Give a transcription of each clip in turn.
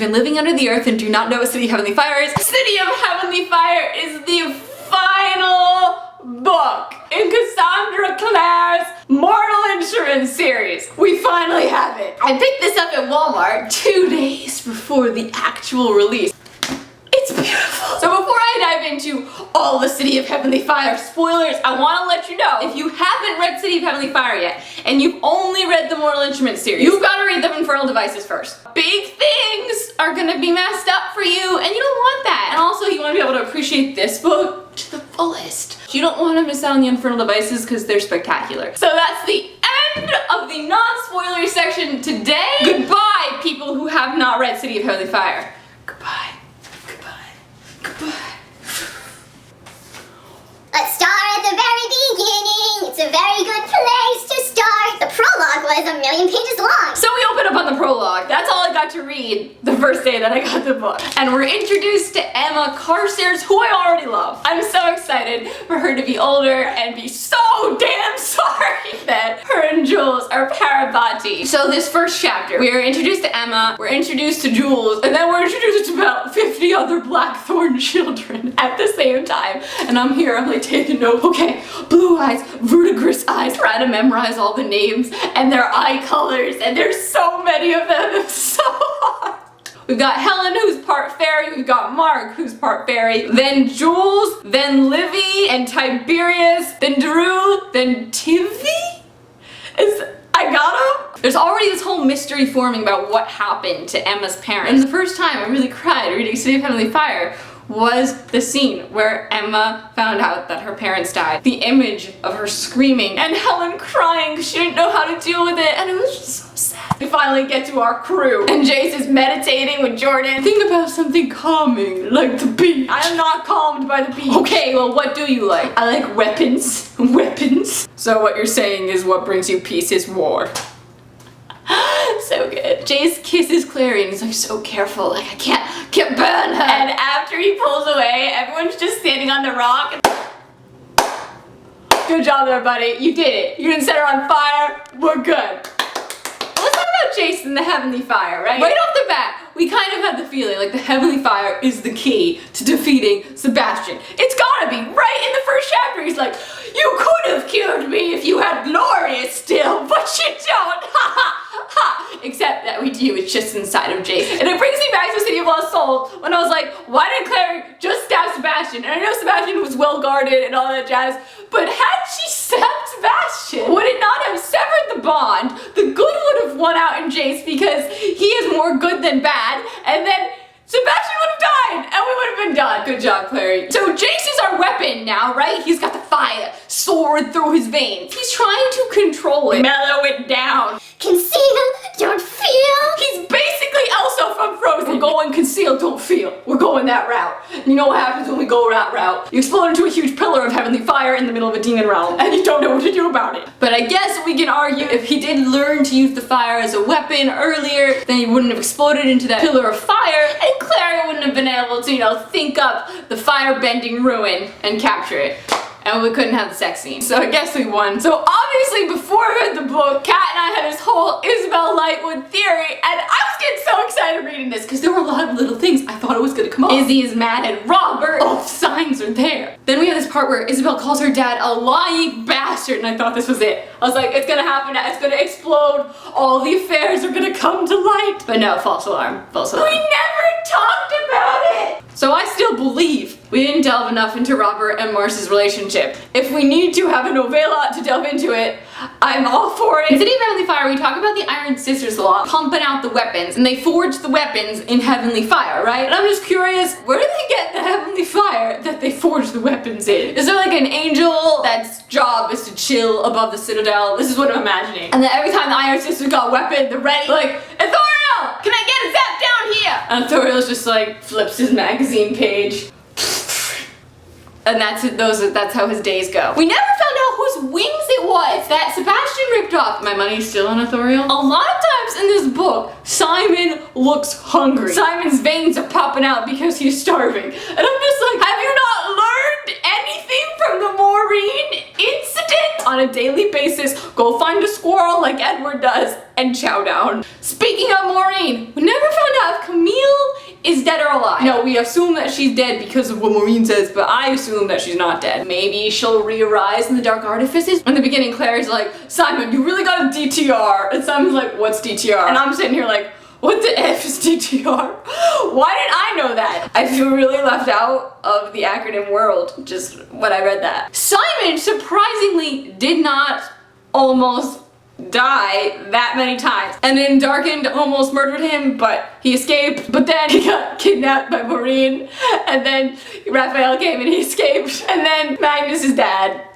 been living under the earth and do not know what City of Heavenly Fire is, City of Heavenly Fire is the final book in Cassandra Clare's Mortal Instruments series. We finally have it. I picked this up at Walmart 2 days before the actual release. It's beautiful. So before I dive into all the City of Heavenly Fire spoilers, I want to let you know, if you haven't read City of Heavenly Fire yet, and you've only read the Mortal Instruments series, you've got to read the Infernal Devices first. Big things are going to be messed up for you, and you don't want that. And also, you want to be able to appreciate this book to the fullest. You don't want to miss out on the Infernal Devices because they're spectacular. So that's the end of the non-spoilery section today. Goodbye, people who have not read City of Heavenly Fire. Goodbye. Goodbye. Let's start at the very beginning. It's a very good place to start. The prologue was 1,000,000 pages long. So we open up on the prologue. That's all I got to read the first day that I got the book. And we're introduced to Emma Carstairs, who I already love. I'm so excited for her to be older and be so damn sorry that her and Jules are parabati. So this first chapter, we are introduced to Emma, we're introduced to Jules, and then we're introduced to about 50 other Blackthorn children at the same time. And I'm here, I'm like taking notes. Okay, blue eyes, verdigris eyes, try to memorize all the names and their eye colors, and there's so many of them, it's so hard. We've got Helen, who's part fairy, we've got Mark, who's part fairy, then Jules, then Livy and Tiberius, then Drew, then Tivy? I got him? There's already this whole mystery forming about what happened to Emma's parents. And the first time I really cried reading City of Heavenly Fire was the scene where Emma found out that her parents died. The image of her screaming and Helen crying because she didn't know how to deal with it, and it was just so sad. We finally get to our crew, and Jace is meditating with Jordan. Think about something calming, like the beach. I am not calmed by the beach. Okay, well, what do you like? I like weapons. Weapons. So what you're saying is what brings you peace is war. So good. Jace kisses Claire and he's like, so careful, like I can't burn her. And after he pulls away, everyone's just standing on the rock. Good job there, buddy. You did it. You didn't set her on fire. We're good. Let's talk about Jace and the Heavenly Fire, right? Right off the bat, we kind of had the feeling like the Heavenly Fire is the key to defeating Sebastian. It's gotta be, right? In the first chapter, he's like, you could have killed me if you had Gloria still, but you don't. Ha ha. Ha! Except that we do, it's just inside of Jace. And it brings me back to City of Lost Souls when I was like, why did Claire just stab Sebastian? And I know Sebastian was well guarded and all that jazz, but had she stabbed Sebastian, would it not have severed the bond? The good would have won out in Jace because he is more good than bad, and then Sebastian would have died, and we would have been done. Good job, Clary. So Jace is our weapon now, right? He's got the fire sword through his veins. He's trying to control it, mellow it down. Conceal, don't feel. He's basically Elsa from Frozen. We're going conceal, don't feel. We're going that route. You know what happens when we go that route? You explode into a huge pillar of heavenly fire in the middle of a demon realm, and you don't know what to do about it. But I guess we can argue if he did learn to use the fire as a weapon earlier, then he wouldn't have exploded into that pillar of fire, and Claire wouldn't have been able to, you know, think up the fire-bending ruin and capture it. And we couldn't have the sex scene. So I guess we won. So obviously before I read the book, Kat and I had this whole Isabel Lightwood theory, and I was getting so excited reading this because there were a lot of little things I thought it was gonna come up. Izzy is mad at Robert. All the signs are there. Then we have this part where Isabel calls her dad a lying bastard, and I thought this was it. I was like, it's gonna happen, it's gonna explode, all the affairs are gonna come to light. But no, false alarm, false alarm. We never talked about it! So I still believe we didn't delve enough into Robert and Marcy's relationship. If we need to have a novella to delve into it, I'm all for it. In City of Heavenly Fire, we talk about the Iron Sisters a lot, pumping out the weapons, and they forge the weapons in Heavenly Fire, right? And I'm just curious, where do they get the Heavenly Fire that they forge the weapons in? Is there like an angel that's job is to chill above the Citadel? This is what I'm imagining. And then every time the Iron Sisters got a weapon, they're ready, like, Ithoriel, can I get a zap down here? And Ithoriel's just like, flips his magazine page. And that's how his days go. We never found out whose wings it was that Sebastian ripped off. My money's still on Ithoriel. A lot of times in this book, Simon looks hungry. Simon's veins are popping out because he's starving. And I'm just like, have you not learned anything from the Maureen incident? On a daily basis, go find a squirrel like Edward does, and chow down. Speaking of Maureen, we never found out if Camille is dead or alive. No, we assume that she's dead because of what Maureen says, but I assume that she's not dead. Maybe she'll re-arise in the Dark Artifices. In the beginning, Claire's like, Simon, you really got a DTR. And Simon's like, what's DTR? And I'm sitting here like, what the F is DTR? Why didn't I know that? I feel really left out of the acronym world just when I read that. Simon surprisingly did not almost die that many times. And then Darkened almost murdered him, but he escaped. But then he got kidnapped by Maureen. And then Raphael came and he escaped. And then Magnus' dad.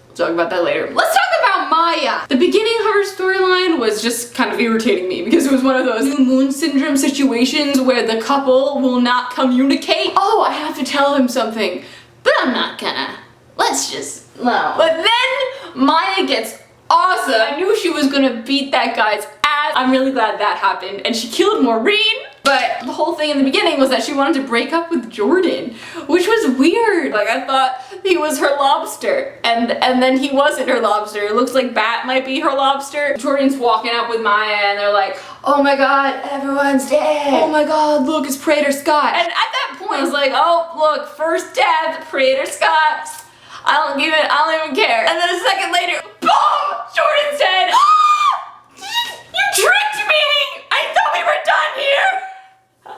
We'll talk about that later. Let's talk about Maya. The beginning of her storyline was just kind of irritating me because it was one of those new moon syndrome situations where the couple will not communicate. Oh, I have to tell him something, but I'm not gonna. Let's just, no. But then Maya gets awesome. I knew she was gonna beat that guy's ass. I'm really glad that happened. And she killed Maureen. But the whole thing in the beginning was that she wanted to break up with Jordan, which was weird. Like, I thought he was her lobster, and then he wasn't her lobster. It looks like Bat might be her lobster. Jordan's walking up with Maya, and they're like, oh my god, everyone's dead. Oh my god, look, it's Praetor Scott. And at that point, I was like, oh, look, first death, Praetor Scott. I don't even care. And then a second later, boom, Jordan's dead. You tricked me! I thought we were done here!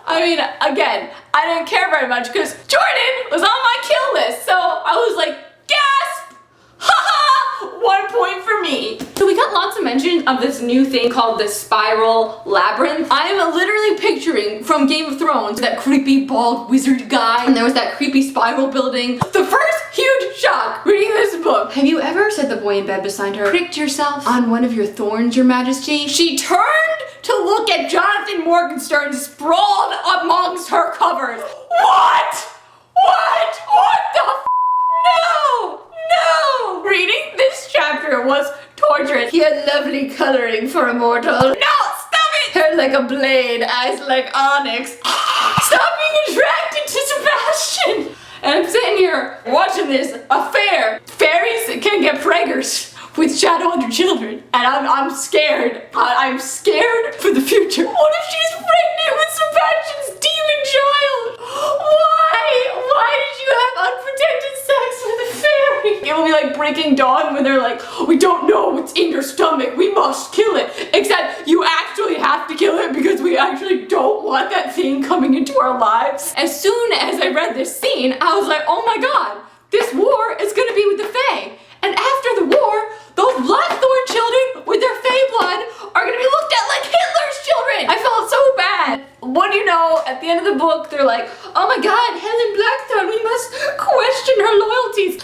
I mean, again, I didn't care very much because Jordan was on my kill list, so I was like, gasp! Haha! 1 point for me. So we got lots of mention of this new thing called the Spiral Labyrinth. I am literally picturing from Game of Thrones that creepy bald wizard guy, and there was that creepy spiral building. The first huge shock reading this book. Have you ever, said the boy in bed beside her, pricked yourself on one of your thorns, your majesty? She turned to look at Jonathan Morgenstern sprawled amongst her covers. What? What? What the f? No! No! Reading this chapter was torturous. He had lovely coloring for a mortal. No! Stop it! Hair like a blade, eyes like onyx. Stop being attracted to Sebastian! And I'm sitting here watching this affair. Fairies can get preggers with shadow under children, and I'm scared. I'm scared for the future. What if she's pregnant with Sebastian's demon child? Why did you have unprotected sex with a fairy? It will be like Breaking Dawn when they're like, we don't know what's in your stomach, we must kill it. Except you actually have to kill it because we actually don't want that thing coming into our lives. As soon as I read this scene, I was like, oh my god, this war is gonna be with the Fae. And after the war, those Blackthorn children with their Fae blood are gonna be looked at like Hitler's children! I felt so bad. What do you know, at the end of the book, they're like, oh my god, Helen Blackthorn, we must question her loyalties.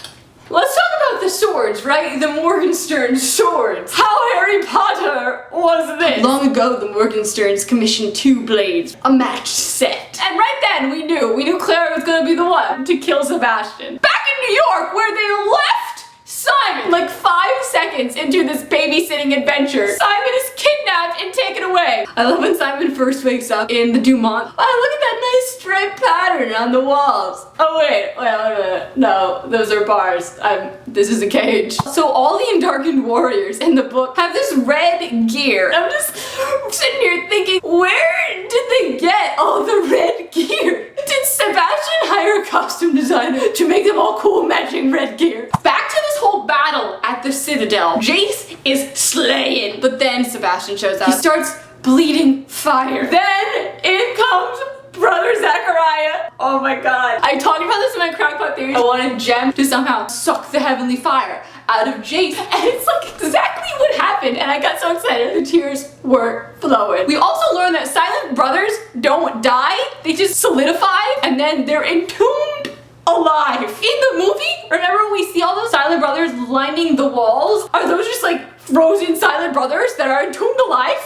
Let's talk about the swords, right? The Morgenstern swords. How Harry Potter was this? Long ago, the Morgensterns commissioned 2 blades, a matched set. And right then, we knew Claire was gonna be the one to kill Sebastian. Back in New York, where they left Simon, like 5 seconds into this babysitting adventure, Simon is kidnapped and taken away. I love when Simon first wakes up in the Dumont. Wow, look at that nice striped pattern on the walls. Oh wait, no, those are bars. This is a cage. So all the Endarkened warriors in the book have this red gear. I'm just sitting here thinking, where did they get all the red gear? Did Sebastian hire a costume designer to make them all cool matching red gear? Back to this whole battle at the Citadel. Jace is slaying, but then Sebastian shows up. He starts bleeding fire. Then in comes Brother Zachariah. Oh my god. I talked about this in my crackpot theory. I wanted Jem to somehow suck the heavenly fire out of Jace, and it's like exactly what happened, and I got so excited. The tears were flowing. We also learned that silent brothers don't die, they just solidify, and then they're entombed alive. In the movie, remember when we see all those silent brothers lining the walls? Are those just like frozen silent brothers that are entombed alive?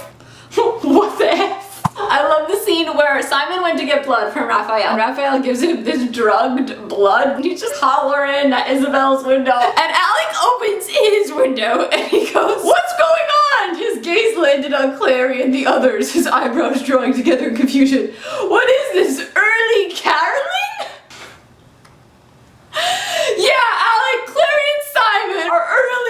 What the F? I love the scene where Simon went to get blood from Raphael. Raphael gives him this drugged blood. He's just hollering at Isabel's window. And Alec opens his window and he goes, what's going on? His gaze landed on Clary and the others, his eyebrows drawing together in confusion. What is this, early caroling? Yeah, Alec, Clary, and Simon are early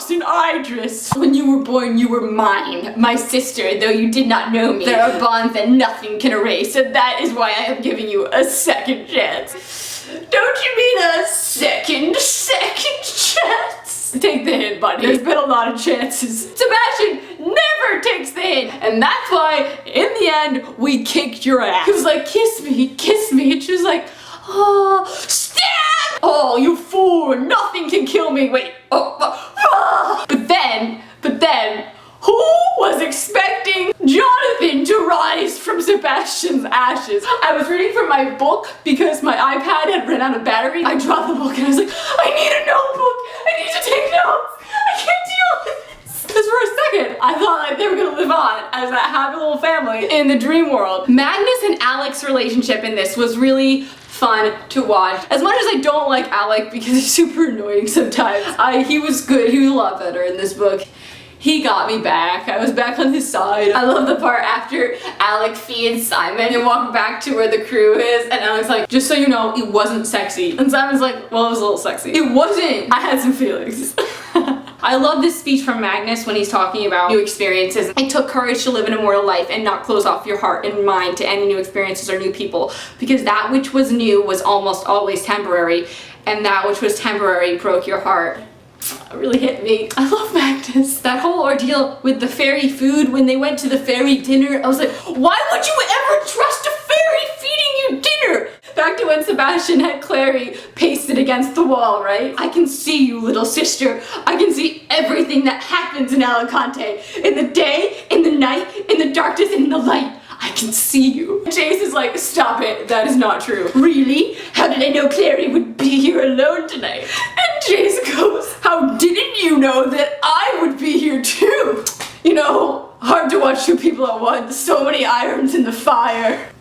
lost in Idris. When you were born, you were mine, my sister, though you did not know me. There are bonds that nothing can erase, and that is why I am giving you a second chance. Don't you mean a second chance? Take the hint, buddy. There's been a lot of chances. Sebastian never takes the hint, and that's why, in the end, we kicked your ass. He was like, kiss me, and she was like, oh, stab! Oh, you fool, nothing can kill me. Wait, But then, who was expecting Jonathan to rise from Sebastian's ashes? I was reading from my book because my iPad had run out of battery. I dropped the book and I was like, I need a notebook. I need to take notes. I can't deal with this. Because for a second, I thought like they were gonna live on as that happy little family in the dream world. Magnus and Alec's relationship in this was really fun to watch. As much as I don't like Alec because he's super annoying sometimes, he was good. He was a lot better in this book. He got me back. I was back on his side. I love the part after Alec feeds Simon and walk back to where the crew is, and Alec's like, just so you know, it wasn't sexy. And Simon's like, well, it was a little sexy. It wasn't. I had some feelings. I love this speech from Magnus when he's talking about new experiences. It took courage to live an immortal life and not close off your heart and mind to any new experiences or new people, because that which was new was almost always temporary, and that which was temporary broke your heart. It really hit me. I love Magnus. That whole ordeal with the fairy food when they went to the fairy dinner, I was like, why would you ever trust a fairy feeding you dinner? Back to when Sebastian had Claire pasted against the wall, right? I can see you, little sister. I can see everything that happens in Alicante. In the day, in the night, in the darkness, and in the light. I can see you. Chase is like, stop it, that is not true. Really? How did I know Clary would be here alone tonight? And Chase goes, how didn't you know that I would be here too? You know, hard to watch two people at once, so many irons in the fire.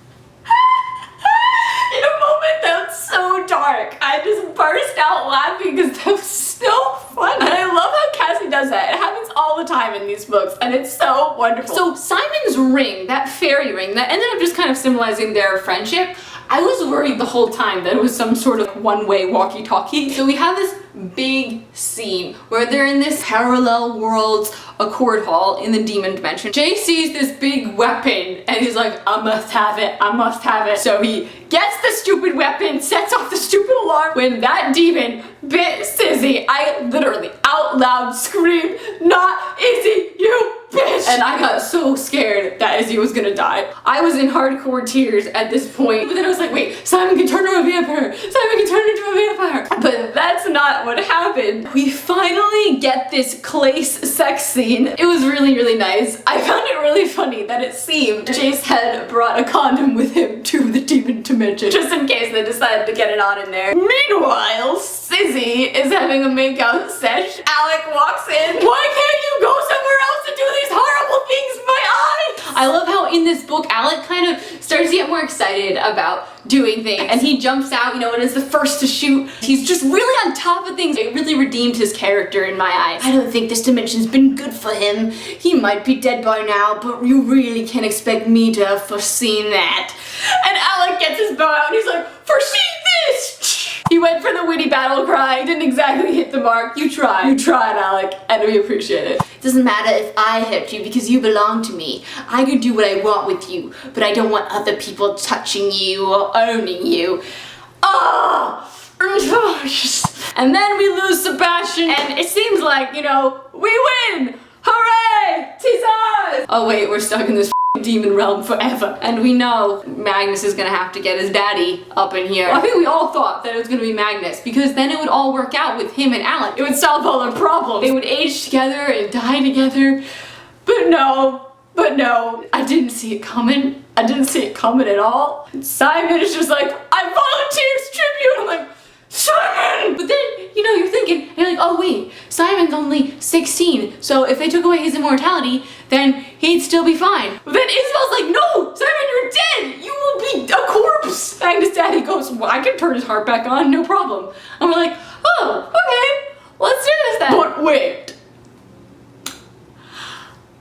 In a moment that was so dark, I just burst out laughing because that was so fun. And I love how Cassie does that. It happens all the time in these books, and it's so wonderful. So Simon's ring, that fairy ring, that ended up just kind of symbolizing their friendship. I was worried the whole time that it was some sort of one-way walkie-talkie. So we have this big scene where they're in this parallel worlds accord hall in the demon dimension. Jay sees this big weapon and he's like, I must have it, I must have it. So he gets the stupid weapon, sets off the stupid alarm. When that demon bit Sizzy, I literally out loud screamed, not Izzy, you bitch! And I got so scared that Izzy was gonna die. I was in hardcore tears at this point, but then I was like, wait, Simon can turn into a vampire! Simon can turn into a vampire! But that's not what happened. We finally get this Clace sex scene. It was really, really nice. I found it really funny that it seemed Jace had brought a condom with him to the demon dimension, just in case they decided to get it on in there. Meanwhile, Sizzy is having a makeout sesh. Alec walks in. Why can't you go somewhere else and do these horrible things with my eyes? I love how in this book, Alec kind of starts to get more excited about doing things, and he jumps out, you know, and is the first to shoot. He's just really on top of things. It really redeemed his character in my eyes. I don't think this dimension's been good for him. He might be dead by now, but you really can't expect me to have foreseen that. And Alec gets his bow out and he's like, foresee this! He went for the witty battle cry, didn't exactly hit the mark. You tried, Alec, and we appreciate it. It doesn't matter if I hurt you because you belong to me. I could do what I want with you, but I don't want other people touching you or owning you. Oh! And then we lose Sebastian, and it seems like, you know, we win! Hooray! Teasers! Oh wait, we're stuck in this demon realm forever. And we know Magnus is gonna have to get his daddy up in here. Well, I think we all thought that it was gonna be Magnus, because then it would all work out with him and Alec. It would solve all their problems. They would age together and die together. But no, I didn't see it coming. I didn't see it coming at all. Simon is just like, I volunteer as tribute. I'm like, Simon! But then, you know, you're thinking, and you're like, oh wait, Simon's only 16, so if they took away his immortality, then he'd still be fine. But then Isabel's like, no, Simon, you're dead! You will be a corpse! Magnus' daddy goes, well, I can turn his heart back on, no problem. And we're like, oh, okay, let's do this then. But wait.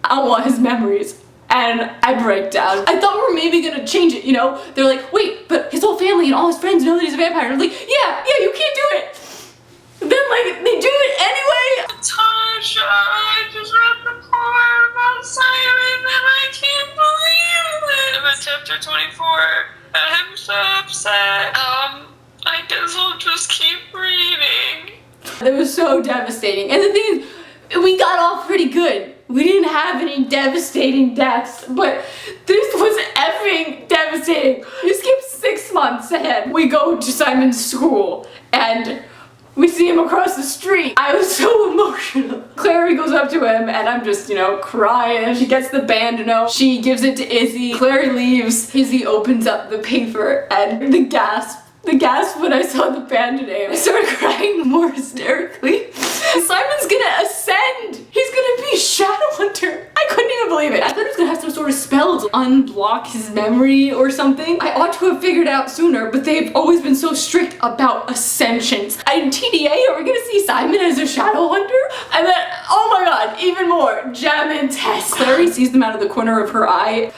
I want his memories. And I break down. I thought we were maybe gonna change it, you know? They're like, wait, but his whole family and all his friends know that he's a vampire. I'm like, yeah, you can't do it. Then like, they do it anyway. Natasha! just keep reading. It was so devastating. And the thing is, we got off pretty good. We didn't have any devastating deaths, but this was effing devastating. We skipped 6 months ahead. We go to Simon's school and we see him across the street. I was so emotional. Claire goes up to him and I'm just, crying. She gets the bandana. She gives it to Izzy. Claire leaves. Izzy opens up the paper and the gasp when I saw the band name. I started crying more hysterically. Simon's gonna ascend! He's gonna be Shadowhunter! I couldn't even believe it. I thought he was gonna have some sort of spell to unblock his memory or something. I ought to have figured it out sooner, but they've always been so strict about ascensions. In TDA, are we gonna see Simon as a Shadowhunter? And then, oh my god, even more. Gem and Tess. Clary sees them out of the corner of her eye.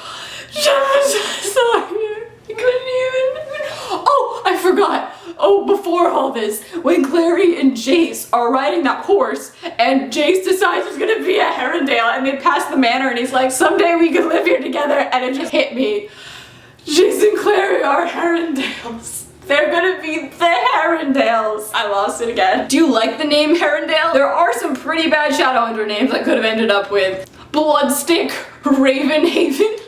Gem, I'm so sorry. I couldn't even. Oh, I forgot. Oh, before all this, when Clary and Jace are riding that horse, and Jace decides he's gonna be a Herondale, and they pass the manor, and he's like, someday we could live here together, and it just hit me. Jace and Clary are Herondales. They're gonna be the Herondales. I lost it again. Do you like the name Herondale? There are some pretty bad Shadowhunter names I could have ended up with. Bloodstick Ravenhaven.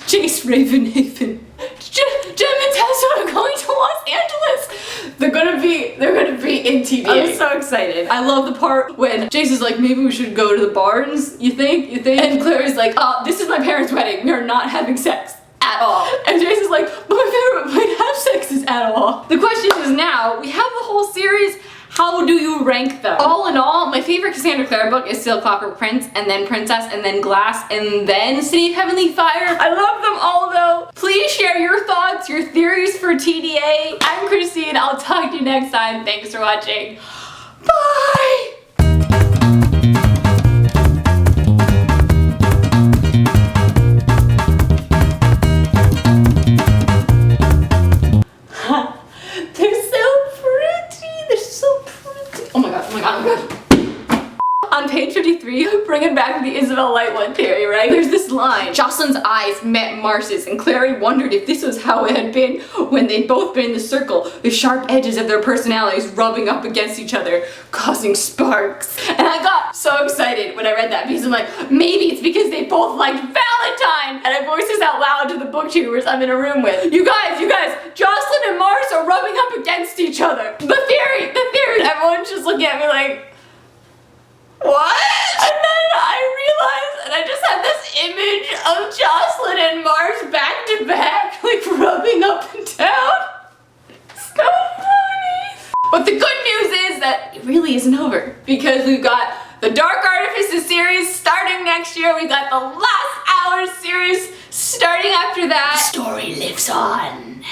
Jace Ravenhaven. Gem and Tess are going to Los Angeles. They're gonna be in TV. I'm so excited. I love the part when Jace is like, maybe we should go to the Barns. You think? And Clary's like, this is my parents' wedding. We are not having sex at all. And Jace is like, but my favorite way to have sex is at all. The question is now, we have the whole series. How do you rank them? All in all, my favorite Cassandra Clare book is still Clockwork Prince, and then Princess, and then Glass, and then City of Heavenly Fire. I love them all though. Please share your thoughts, your theories for TDA. I'm Christine. I'll talk to you next time. Thanks for watching. Bye! On page 53, bringing back the Isabel Lightwood theory, right? There's this line. Jocelyn's eyes met Marce's, and Clary wondered if this was how it had been when they'd both been in the circle, the sharp edges of their personalities rubbing up against each other, causing sparks. And I got so excited when I read that because I'm like, maybe it's because they both liked Valentine! And I voiced this out loud to the booktubers I'm in a room with. You guys, Jocelyn and Marce are rubbing up against each other. The theory! Everyone's just looking at me like, what? And then I realized, and I just had this image of Jocelyn and Marce back to back, like rubbing up and down. So funny. But the good news is that it really isn't over, because we've got the Dark Artifices series starting next year. We've got the Last Hour series starting after that. The story lives on.